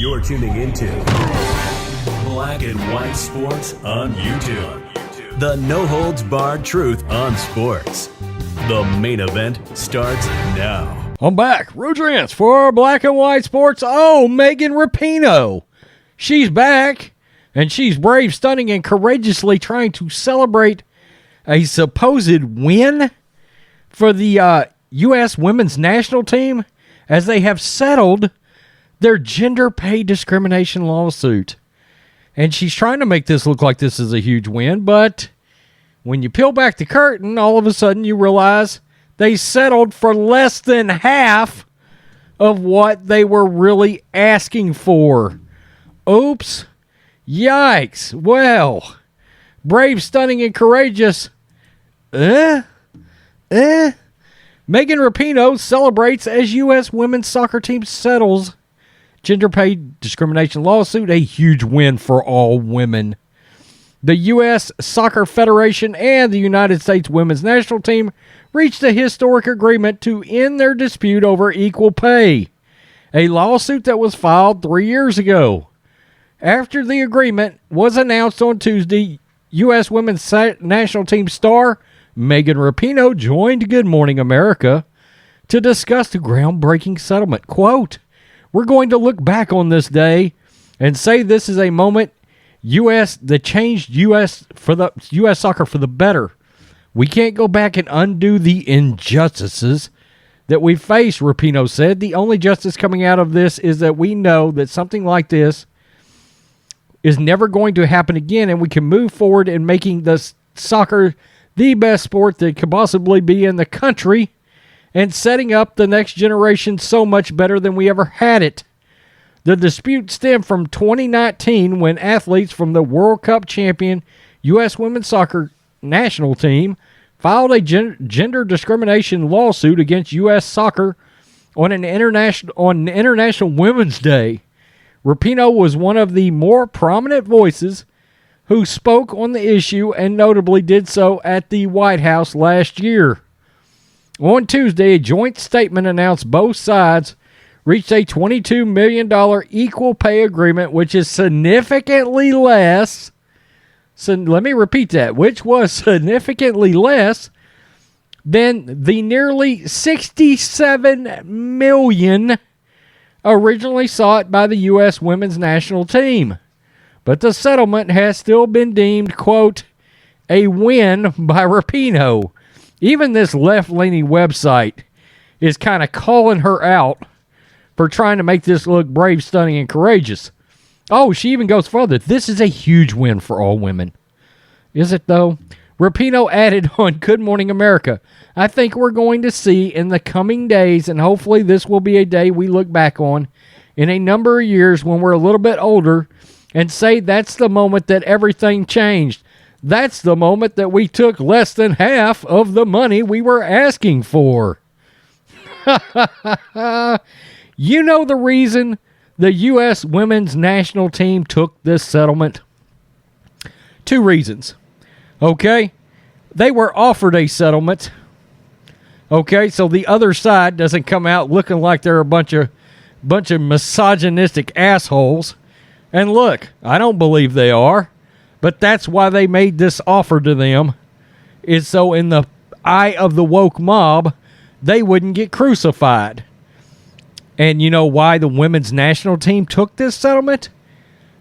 You're tuning into Black and White Sports on YouTube. The no-holds-barred truth on sports. The main event starts now. I'm back. Rodrance for Black and White Sports. Oh, Megan Rapinoe. She's back, and she's brave, stunning, and courageously trying to celebrate a supposed win for the U.S. women's national team as they have settled their gender pay discrimination lawsuit. And she's trying to make this look like this is a huge win, but when you peel back the curtain, all of a sudden you realize they settled for less than half of what they were really asking for. Oops. Yikes. Well, brave, stunning, and courageous. Megan Rapinoe celebrates as U.S. women's soccer team settles gender pay discrimination lawsuit, a huge win for all women. The U.S. Soccer Federation and the United States women's national team reached a historic agreement to end their dispute over equal pay, a lawsuit that was filed 3 years ago. After the agreement was announced on Tuesday, U.S. women's national team star Megan Rapinoe joined Good Morning America to discuss the groundbreaking settlement. Quote, "We're going to look back on this day and say this is a moment that changed U.S. soccer for the better. We can't go back and undo the injustices that we face," Rapinoe said. "The only justice coming out of this is that we know that something like this is never going to happen again, and we can move forward in making the soccer the best sport that could possibly be in the country and setting up the next generation so much better than we ever had it." The dispute stemmed from 2019 when athletes from the World Cup champion U.S. women's soccer national team filed a gender discrimination lawsuit against U.S. soccer on International Women's Day. Rapinoe was one of the more prominent voices who spoke on the issue and notably did so at the White House last year. On Tuesday, a joint statement announced both sides reached a $22 million equal pay agreement, which is significantly less. So let me repeat that, which was significantly less than the nearly $67 million originally sought by the U.S. women's national team. But the settlement has still been deemed, quote, a win by Rapinoe. Even this left-leaning website is kind of calling her out for trying to make this look brave, stunning, and courageous. Oh, she even goes further. This is a huge win for all women. Is it, though? Rapinoe added on Good Morning America, "I think we're going to see in the coming days, and hopefully this will be a day we look back on in a number of years when we're a little bit older and say that's the moment that everything changed. That's the moment that we took less than half of the money we were asking for." You know the reason the U.S. women's national team took this settlement? 2 reasons. Okay? They were offered a settlement. Okay? So the other side doesn't come out looking like they're a bunch of misogynistic assholes. And look, I don't believe they are, but that's why they made this offer to them, is so in the eye of the woke mob, they wouldn't get crucified. And you know why the women's national team took this settlement?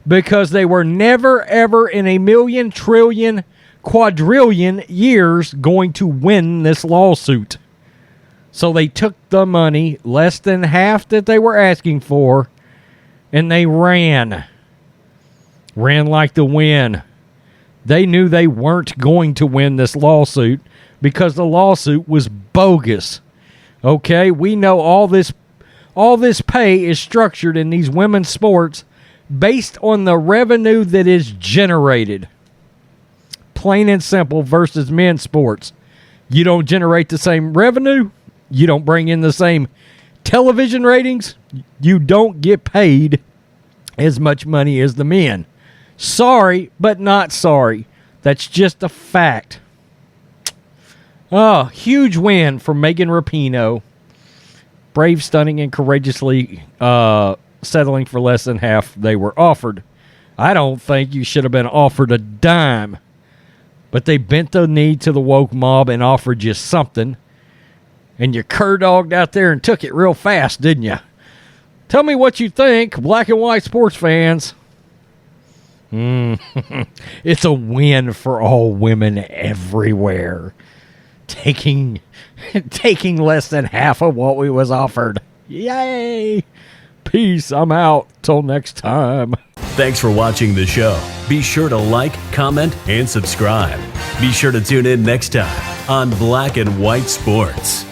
Because they were never, ever in a million, trillion, quadrillion years going to win this lawsuit. So they took the money, less than half that they were asking for, and they ran like the wind. They knew they weren't going to win this lawsuit because the lawsuit was bogus. Okay, we know all this pay is structured in these women's sports based on the revenue that is generated. Plain and simple versus men's sports. You don't generate the same revenue, you don't bring in the same television ratings, you don't get paid as much money as the men. Sorry, but not sorry. That's just a fact. Oh, huge win for Megan Rapinoe. Brave, stunning, and courageously settling for less than half they were offered. I don't think you should have been offered a dime. But they bent the knee to the woke mob and offered you something. And you cur-dogged out there and took it real fast, didn't you? Tell me what you think, black and white sports fans. It's a win for all women everywhere. Taking less than half of what we was offered. Yay! Peace, I'm out. Till next time. Thanks for watching the show. Be sure to like, comment, and subscribe. Be sure to tune in next time on Black and White Sports.